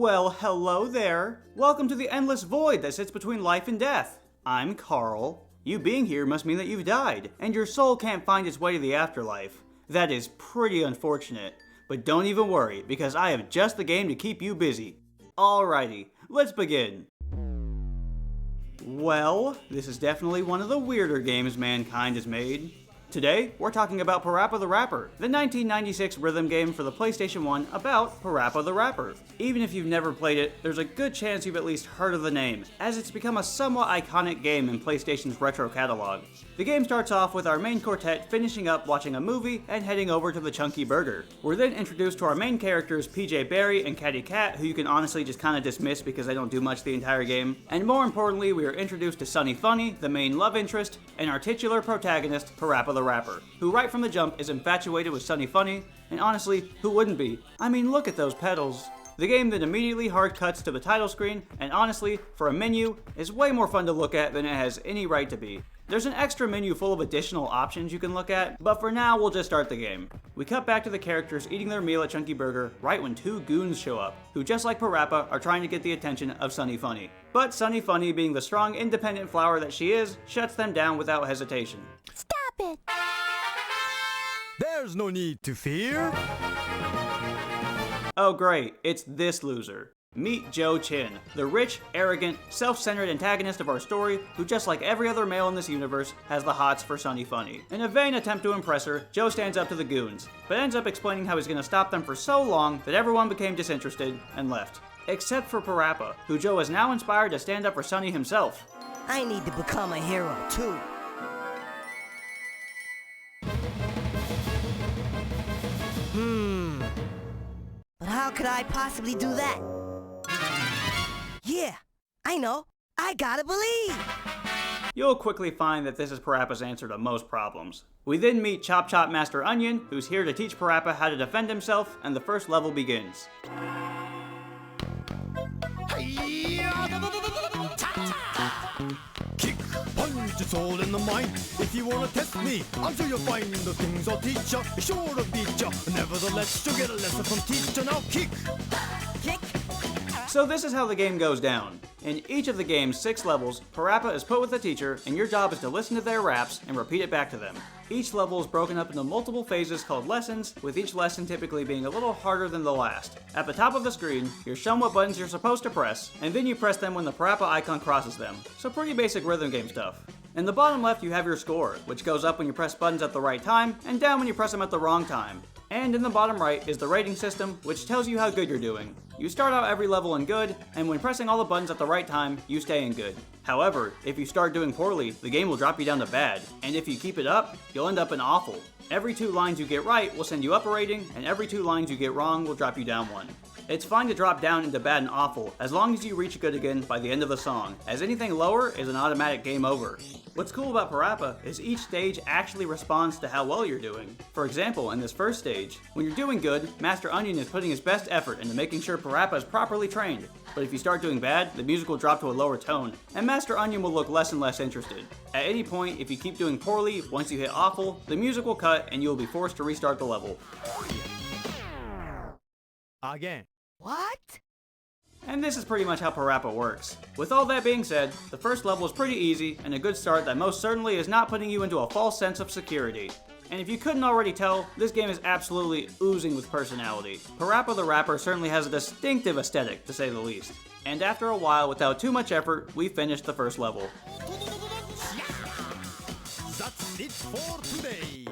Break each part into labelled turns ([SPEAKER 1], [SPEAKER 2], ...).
[SPEAKER 1] Well, hello there. Welcome to the endless void that sits between life and death. I'm Carl. You being here must mean that you've died, and your soul can't find its way to the afterlife. That is pretty unfortunate. But don't even worry, because I have just the game to keep you busy. Alrighty, let's begin. Well, this is definitely one of the weirder games mankind has made. Today, we're talking about PaRappa The Rapper, the 1996 rhythm game for the PlayStation 1 about PaRappa The Rapper. Even if you've never played it, there's a good chance you've at least heard of the name, as it's become a somewhat iconic game in PlayStation's retro catalog. The game starts off with our main quartet finishing up watching a movie and heading over to the Chunky Burger. We're then introduced to our main characters PJ Barry and Catty Cat, who you can honestly just kinda dismiss because they don't do much the entire game. And more importantly, we are introduced to Sunny Funny, the main love interest, and our titular protagonist, PaRappa The Rapper, who right from the jump is infatuated with Sunny Funny, and honestly, who wouldn't be? I mean, look at those pedals. The game then immediately hard cuts to the title screen, and honestly, for a menu, is way more fun to look at than it has any right to be. There's an extra menu full of additional options you can look at, but for now, we'll just start the game. We cut back to the characters eating their meal at Chunky Burger right when two goons show up, who just like PaRappa are trying to get the attention of Sunny Funny. But Sunny Funny, being the strong, independent flower that she is, shuts them down without hesitation.
[SPEAKER 2] Stop it!
[SPEAKER 3] There's no need to fear.
[SPEAKER 1] Oh great, it's this loser. Meet Joe Chin, the rich, arrogant, self-centered antagonist of our story, who just like every other male in this universe, has the hots for Sunny Funny. In a vain attempt to impress her, Joe stands up to the goons, but ends up explaining how he's gonna stop them for so long that everyone became disinterested and left. Except for PaRappa, who Joe is now inspired to stand up for Sunny himself.
[SPEAKER 2] I need to become a hero too. But how could I possibly do that? Yeah, I know. I gotta believe.
[SPEAKER 1] You'll quickly find that this is PaRappa's answer to most problems. We then meet Chop Chop Master Onion, who's here to teach PaRappa how to defend himself, and the first level begins.
[SPEAKER 3] Kick, punch, it's all in the mind. If you wanna test me, I'm sure you'll find the things I'll teach ya. Sure to beat ya. Nevertheless, you'll get a lesson from teacher. Now kick.
[SPEAKER 2] Kick.
[SPEAKER 1] So this is how the game goes down. In each of the game's 6 levels, PaRappa is put with a teacher, and your job is to listen to their raps and repeat it back to them. Each level is broken up into multiple phases called lessons, with each lesson typically being a little harder than the last. At the top of the screen, you're shown what buttons you're supposed to press, and then you press them when the PaRappa icon crosses them. So pretty basic rhythm game stuff. In the bottom left, you have your score, which goes up when you press buttons at the right time, and down when you press them at the wrong time. And in the bottom right is the rating system, which tells you how good you're doing. You start out every level in good, and when pressing all the buttons at the right time, you stay in good. However, if you start doing poorly, the game will drop you down to bad, and if you keep it up, you'll end up in awful. Every 2 lines you get right will send you up a rating, and every 2 lines you get wrong will drop you down 1. It's fine to drop down into bad and awful, as long as you reach good again by the end of the song, as anything lower is an automatic game over. What's cool about PaRappa is each stage actually responds to how well you're doing. For example, in this first stage, when you're doing good, Master Onion is putting his best effort into making sure PaRappa is properly trained. But if you start doing bad, the music will drop to a lower tone, and Master Onion will look less and less interested. At any point, if you keep doing poorly, once you hit awful, the music will cut and you will be forced to restart the level.
[SPEAKER 3] Again.
[SPEAKER 2] What?
[SPEAKER 1] And this is pretty much how PaRappa works. With all that being said, the first level is pretty easy and a good start that most certainly is not putting you into a false sense of security. And if you couldn't already tell, this game is absolutely oozing with personality. PaRappa The Rapper certainly has a distinctive aesthetic, to say the least. And after a while, without too much effort, we finished the first level.
[SPEAKER 3] That's it for today.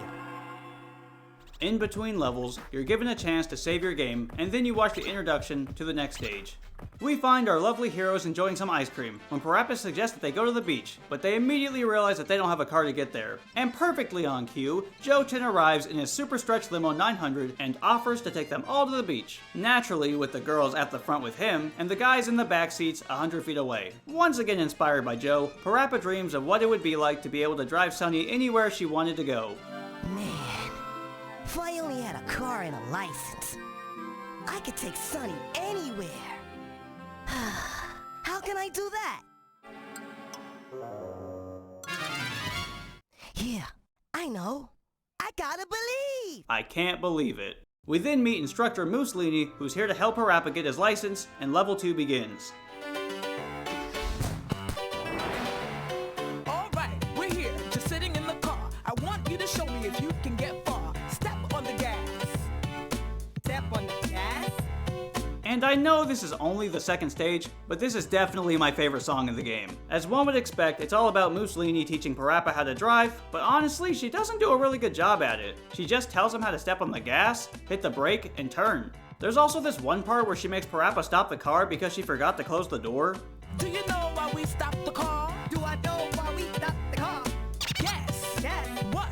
[SPEAKER 1] In between levels, you're given a chance to save your game, and then you watch the introduction to the next stage. We find our lovely heroes enjoying some ice cream, when PaRappa suggests that they go to the beach, but they immediately realize that they don't have a car to get there. And perfectly on cue, Joe Chin arrives in his super stretch limo 900 and offers to take them all to the beach. Naturally, with the girls at the front with him, and the guys in the back seats 100 feet away. Once again inspired by Joe, PaRappa dreams of what it would be like to be able to drive Sunny anywhere she wanted to go.
[SPEAKER 2] Man, if I only had a car and a license, I could take Sunny anywhere. How can I do that? Yeah, I know. I gotta believe.
[SPEAKER 1] I can't believe it. We then meet instructor Mussolini, who's here to help PaRappa get his license, and level 2 begins.
[SPEAKER 4] Alright, we're here, just sitting in the car. I want you to show me if you can get far. Step on the gas. Step on the gas?
[SPEAKER 1] And I know this is only the second stage, but this is definitely my favorite song in the game. As one would expect, it's all about Mussolini teaching PaRappa how to drive, but honestly, she doesn't do a really good job at it. She just tells him how to step on the gas, hit the brake, and turn. There's also this one part where she makes PaRappa stop the car because she forgot to close the door.
[SPEAKER 4] Do you know why we stopped the car?
[SPEAKER 2] Do I know why we stopped the car?
[SPEAKER 4] Yes.
[SPEAKER 2] Yes.
[SPEAKER 4] What?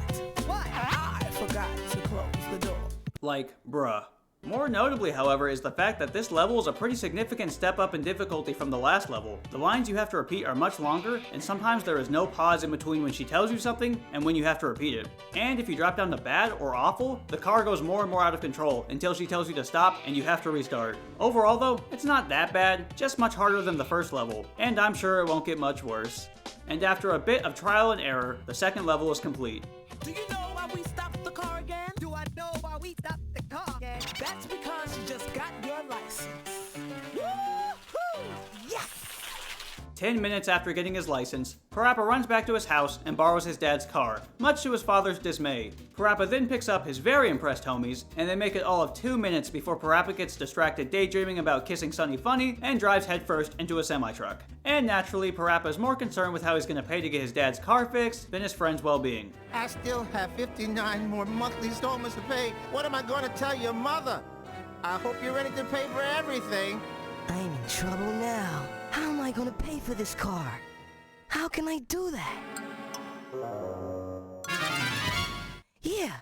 [SPEAKER 2] What?
[SPEAKER 4] I forgot to close the door.
[SPEAKER 1] Like, bruh. More notably, however, is the fact that this level is a pretty significant step up in difficulty from the last level. The lines you have to repeat are much longer, and sometimes there is no pause in between when she tells you something and when you have to repeat it. And if you drop down to bad or awful, the car goes more and more out of control until she tells you to stop and you have to restart. Overall though, it's not that bad, just much harder than the first level, and I'm sure it won't get much worse. And after a bit of trial and error, the second level is complete.
[SPEAKER 4] Do you know why we stopped the car again?
[SPEAKER 2] Do I know why we stopped the car again?
[SPEAKER 4] That's because you just got your license.
[SPEAKER 2] Woo-hoo! Yes!
[SPEAKER 1] 10 minutes after getting his license, PaRappa runs back to his house and borrows his dad's car, much to his father's dismay. PaRappa then picks up his very impressed homies, and they make it all of 2 minutes before PaRappa gets distracted daydreaming about kissing Sunny Funny and drives headfirst into a semi-truck. And naturally, PaRappa is more concerned with how he's gonna pay to get his dad's car fixed than his friend's well-being.
[SPEAKER 5] I still have 59 more monthly installments to pay. What am I going to tell your mother? I hope you're ready to pay for everything.
[SPEAKER 2] I'm in trouble now. How am I gonna pay for this car? How can I do that? Yeah,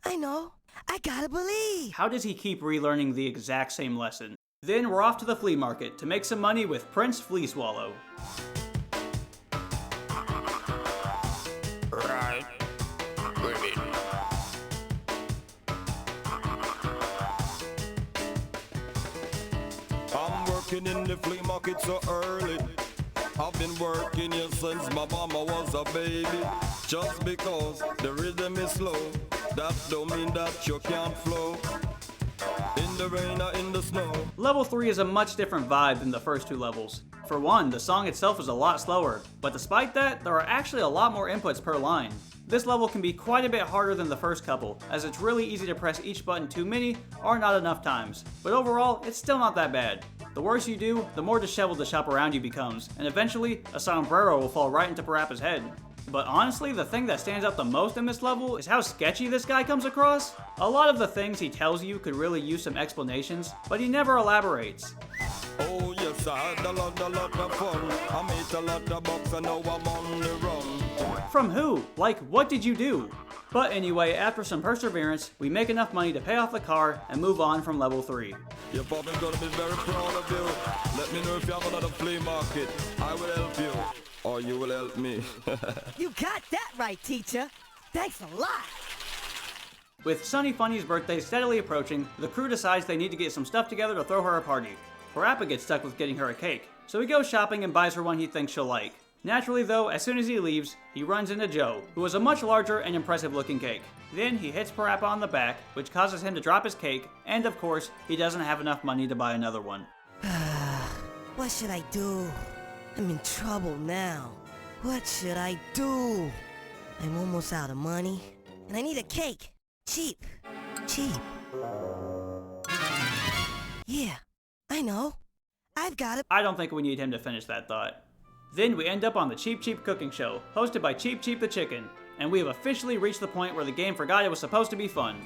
[SPEAKER 2] I know. I gotta believe.
[SPEAKER 1] How does he keep relearning the exact same lesson? Then we're off to the flea market to make some money with Prince Flea Swallow.
[SPEAKER 3] Right. Women. I'm working in the flea market so early. I've been working here since my mama was a baby. Just because the rhythm is slow, that don't mean that you can't flow. In the rain or in the snow.
[SPEAKER 1] Level 3 is a much different vibe than the first two levels. For one, the song itself is a lot slower, but despite that, there are actually a lot more inputs per line. This level can be quite a bit harder than the first couple, as it's really easy to press each button too many or not enough times. But overall, it's still not that bad. The worse you do, the more disheveled the shop around you becomes, and eventually, a sombrero will fall right into PaRappa's head. But honestly, the thing that stands out the most in this level is how sketchy this guy comes across. A lot of the things he tells you could really use some explanations, but he never elaborates.
[SPEAKER 3] Oh yes, I had a lot of fun. I made a lot of bucks and now I'm on the run.
[SPEAKER 1] From who? Like, what did you do? But anyway, after some perseverance, we make enough money to pay off the car and move on from level 3.
[SPEAKER 3] Your father's gonna be very proud of you. Let me know if you have another flea market. I will help you. Or you will help me.
[SPEAKER 2] You got that right, teacher. Thanks a lot.
[SPEAKER 1] With Sunny Funny's birthday steadily approaching, the crew decides they need to get some stuff together to throw her a party. PaRappa gets stuck with getting her a cake, so he goes shopping and buys her one he thinks she'll like. Naturally though, as soon as he leaves, he runs into Joe, who is a much larger and impressive looking cake. Then he hits PaRappa on the back, which causes him to drop his cake, and of course, he doesn't have enough money to buy another one.
[SPEAKER 2] What should I do? I'm in trouble now. What should I do? I'm almost out of money, and I need a cake. Cheap. Yeah, I know. I've got it.
[SPEAKER 1] I don't think we need him to finish that thought. Then we end up on the Cheep Cheep Cooking Show, hosted by Cheep Cheep the Chicken, and we have officially reached the point where the game forgot it was supposed to be fun.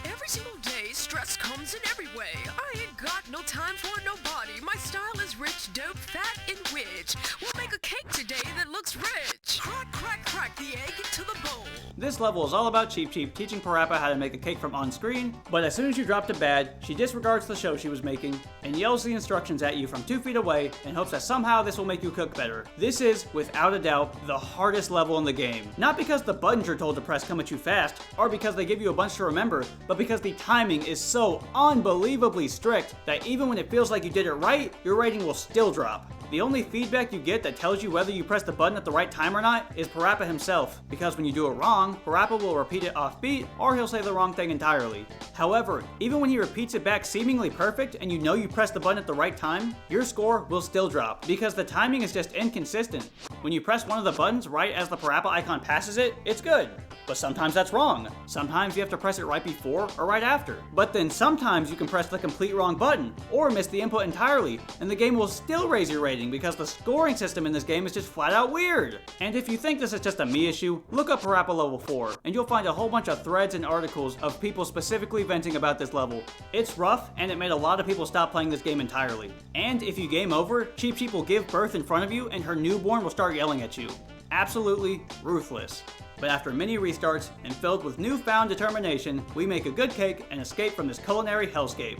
[SPEAKER 6] Every single day, stress comes in every way. I ain't got no time for nobody. My style is rich, dope, fat, and rich. We'll make a cake today that looks rich. Crack, crack, crack the egg into the bowl.
[SPEAKER 1] This level is all about Cheep Cheep teaching PaRappa how to make a cake from on screen, but as soon as you drop to bad, she disregards the show she was making and yells the instructions at you from 2 feet away in hopes that somehow this will make you cook better. This is, without a doubt, the hardest level in the game. Not because the buttons you're told to press come at you fast, or because they give you a bunch to remember, but because the timing is so unbelievably strict that even when it feels like you did it right, your rating will still drop. The only feedback you get that tells you whether you press the button at the right time or not is PaRappa himself, because when you do it wrong, PaRappa will repeat it off beat, or he'll say the wrong thing entirely. However, even when he repeats it back seemingly perfect and you know you pressed the button at the right time, your score will still drop, because the timing is just inconsistent. When you press one of the buttons right as the PaRappa icon passes it, it's good. But sometimes that's wrong. Sometimes you have to press it right before or right after. But then sometimes you can press the complete wrong button, or miss the input entirely, and the game will still raise your rating because the scoring system in this game is just flat out weird. And if you think this is just a me issue, look up PaRappa Level 4, and you'll find a whole bunch of threads and articles of people specifically venting about this level. It's rough, and it made a lot of people stop playing this game entirely. And if you game over, Cheep Cheep will give birth in front of you and her newborn will start yelling at you. Absolutely ruthless. But after many restarts and filled with newfound determination, we make a good cake and escape from this culinary hellscape.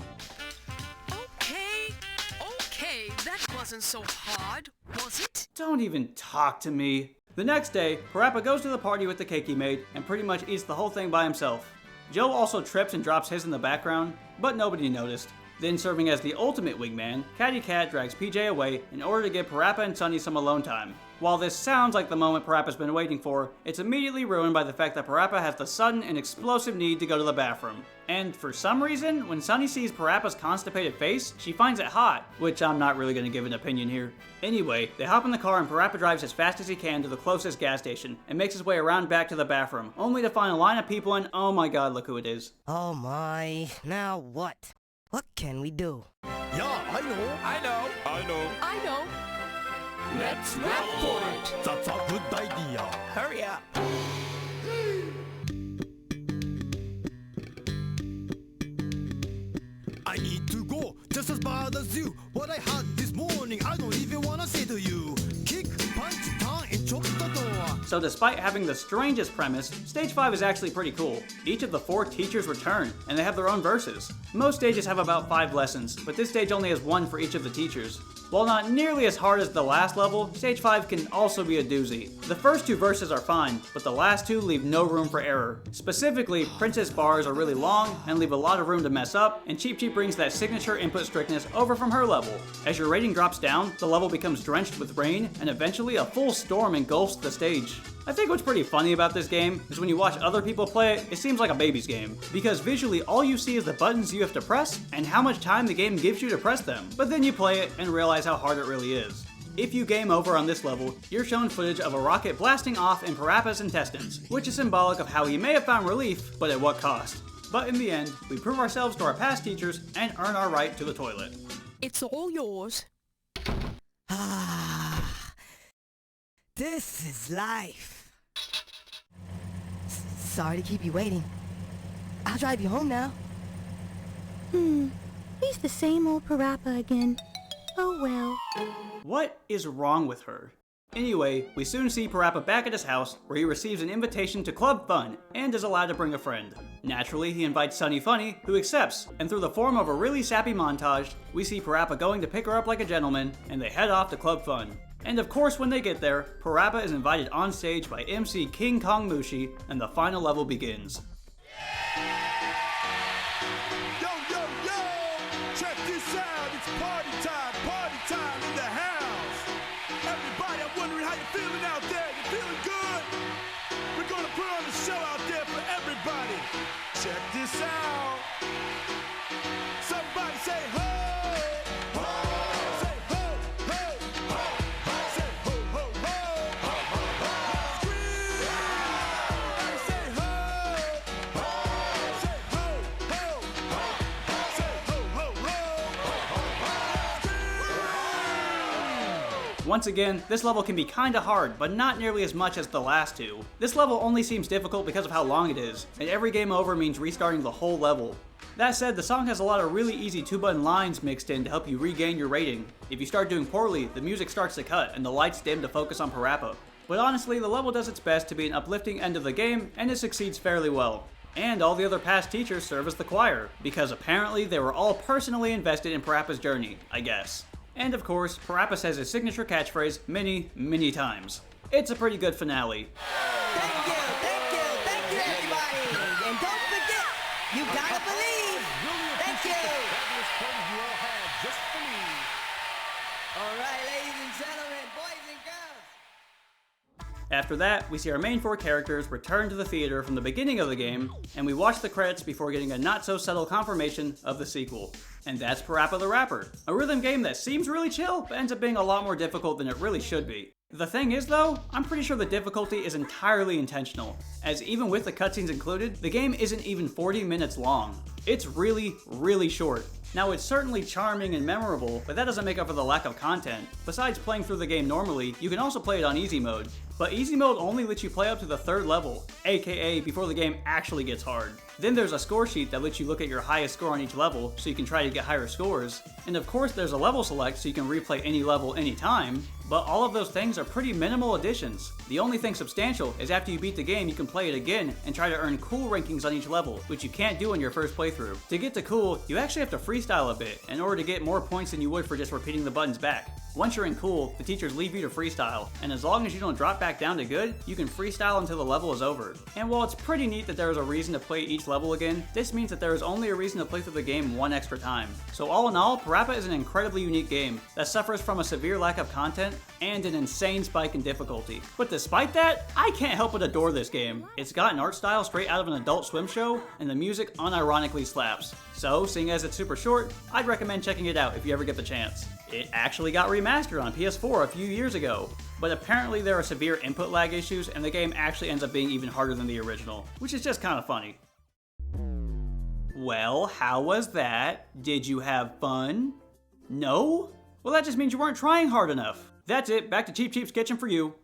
[SPEAKER 6] Okay, that wasn't so hard, was it?
[SPEAKER 1] Don't even talk to me. The next day, PaRappa goes to the party with the cake he made and pretty much eats the whole thing by himself. Joe also trips and drops his in the background, but nobody noticed. Then, serving as the ultimate wingman, Catty Cat drags PJ away in order to give PaRappa and Sunny some alone time. While this sounds like the moment PaRappa's been waiting for, it's immediately ruined by the fact that PaRappa has the sudden and explosive need to go to the bathroom. And for some reason, when Sunny sees PaRappa's constipated face, she finds it hot, which I'm not really going to give an opinion here. Anyway, they hop in the car and PaRappa drives as fast as he can to the closest gas station and makes his way around back to the bathroom, only to find a line of people and oh my god, look who it is.
[SPEAKER 2] Oh my, now what? What can we do?
[SPEAKER 3] Yeah, I know.
[SPEAKER 4] Let's rap for it.
[SPEAKER 3] That's a good idea.
[SPEAKER 4] Hurry up.
[SPEAKER 3] I need to go just as bad as you. What I had this morning, I don't even wanna say to you. Kick, punch, turn, and chop the door.
[SPEAKER 1] So despite having the strangest premise, Stage 5 is actually pretty cool. Each of the 4 teachers return, and they have their own verses. Most stages have about 5 lessons, but this stage only has 1 for each of the teachers. While not nearly as hard as the last level, Stage 5 can also be a doozy. The first 2 verses are fine, but the last 2 leave no room for error. Specifically, Princess bars are really long and leave a lot of room to mess up, and Cheep Cheep brings that signature input strictness over from her level. As your rating drops down, the level becomes drenched with rain, and eventually a full storm engulfs the stage. I think what's pretty funny about this game is when you watch other people play it, it seems like a baby's game. Because visually all you see is the buttons you have to press and how much time the game gives you to press them. But then you play it and realize how hard it really is. If you game over on this level, you're shown footage of a rocket blasting off in PaRappa's intestines, which is symbolic of how he may have found relief, but at what cost. But in the end, we prove ourselves to our past teachers and earn our right to the toilet.
[SPEAKER 6] It's all yours.
[SPEAKER 2] This is life. Sorry to keep you waiting. I'll drive you home now.
[SPEAKER 7] He's the same old PaRappa again. Oh well.
[SPEAKER 1] What is wrong with her? Anyway, we soon see PaRappa back at his house, where he receives an invitation to Club Fun, and is allowed to bring a friend. Naturally, he invites Sunny Funny, who accepts, and through the form of a really sappy montage, we see PaRappa going to pick her up like a gentleman, and they head off to Club Fun. And of course, when they get there, PaRappa is invited on stage by MC King Kong Mushi, and the final level begins.
[SPEAKER 3] Yo, check this out. It's party time in the house. Everybody, I'm wondering how you're feeling out there. You feeling good? We're gonna put on a show out there for everybody. Check this out. Somebody say ho! Say ho, ho, ho. Say ho, ho, ho. Scream! Everybody say ho! Say ho, ho, ho. Say ho, ho, ho.
[SPEAKER 1] Once again, this level can be kinda hard, but not nearly as much as the last 2. This level only seems difficult because of how long it is, and every game over means restarting the whole level. That said, the song has a lot of really easy 2-button lines mixed in to help you regain your rating. If you start doing poorly, the music starts to cut and the lights dim to focus on PaRappa. But honestly, the level does its best to be an uplifting end of the game, and it succeeds fairly well. And all the other past teachers serve as the choir, because apparently they were all personally invested in PaRappa's journey, I guess. And of course, PaRappa says his signature catchphrase many times. It's a pretty good finale.
[SPEAKER 2] Thank you everybody! And don't forget, you gotta believe! Thank you!
[SPEAKER 3] Fabulous party you all had just for me.
[SPEAKER 8] Alright, ladies and gentlemen, boys and girls.
[SPEAKER 1] After that, we see our main 4 characters return to the theater from the beginning of the game, and we watch the credits before getting a not-so-subtle confirmation of the sequel. And that's PaRappa The Rapper, a rhythm game that seems really chill, but ends up being a lot more difficult than it really should be. The thing is though, I'm pretty sure the difficulty is entirely intentional, as even with the cutscenes included, the game isn't even 40 minutes long. It's really, really short. Now it's certainly charming and memorable, but that doesn't make up for the lack of content. Besides playing through the game normally, you can also play it on easy mode. But easy mode only lets you play up to the 3rd level, aka before the game actually gets hard. Then there's a score sheet that lets you look at your highest score on each level, so you can try to get higher scores. And of course there's a level select so you can replay any level anytime, but all of those things are pretty minimal additions. The only thing substantial is after you beat the game you can play it again and try to earn cool rankings on each level, which you can't do in your first playthrough. To get to cool, you actually have to freestyle a bit in order to get more points than you would for just repeating the buttons back. Once you're in cool, the teachers leave you to freestyle, and as long as you don't drop back down to good, you can freestyle until the level is over. And while it's pretty neat that there is a reason to play each level again, this means that there is only a reason to play through the game one extra time. So all in all, PaRappa is an incredibly unique game that suffers from a severe lack of content and an insane spike in difficulty. But despite that, I can't help but adore this game. It's got an art style straight out of an Adult Swim show, and the music unironically slaps. So, seeing as it's super short, I'd recommend checking it out if you ever get the chance. It actually got remastered on PS4 a few years ago, but apparently there are severe input lag issues and the game actually ends up being even harder than the original, which is just kind of funny. Well, how was that? Did you have fun? No? Well, that just means you weren't trying hard enough. That's it, back to Cheap Cheap's Kitchen for you.